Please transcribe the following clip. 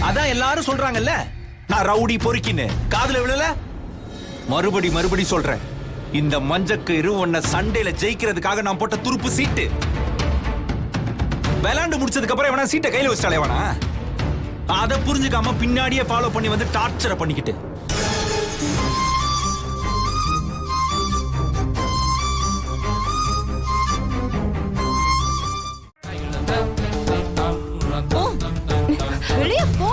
அதான் எல்லாரும் சொல்றாங்கல்ல நான் ரவுடி பொறுக்கின்னு. காதுல விழல? மறுபடி சொல்றேன், இந்த மஞ்சக்கயிறு உன்னை சண்டையில ஜெயிக்கிறதுக்காக நான் போட்ட துருப்பு சீட்டு. விளையாண்டு முடிச்சதுக்கு அப்புறம் எவனா சீட்டை கையில வச்சிட்டாலே வேணா, அதை புரிஞ்சுக்காம பின்னாடியே ஃபாலோ பண்ணி வந்து டார்ச்சரை பண்ணிக்கிட்டு. வெளியே போ.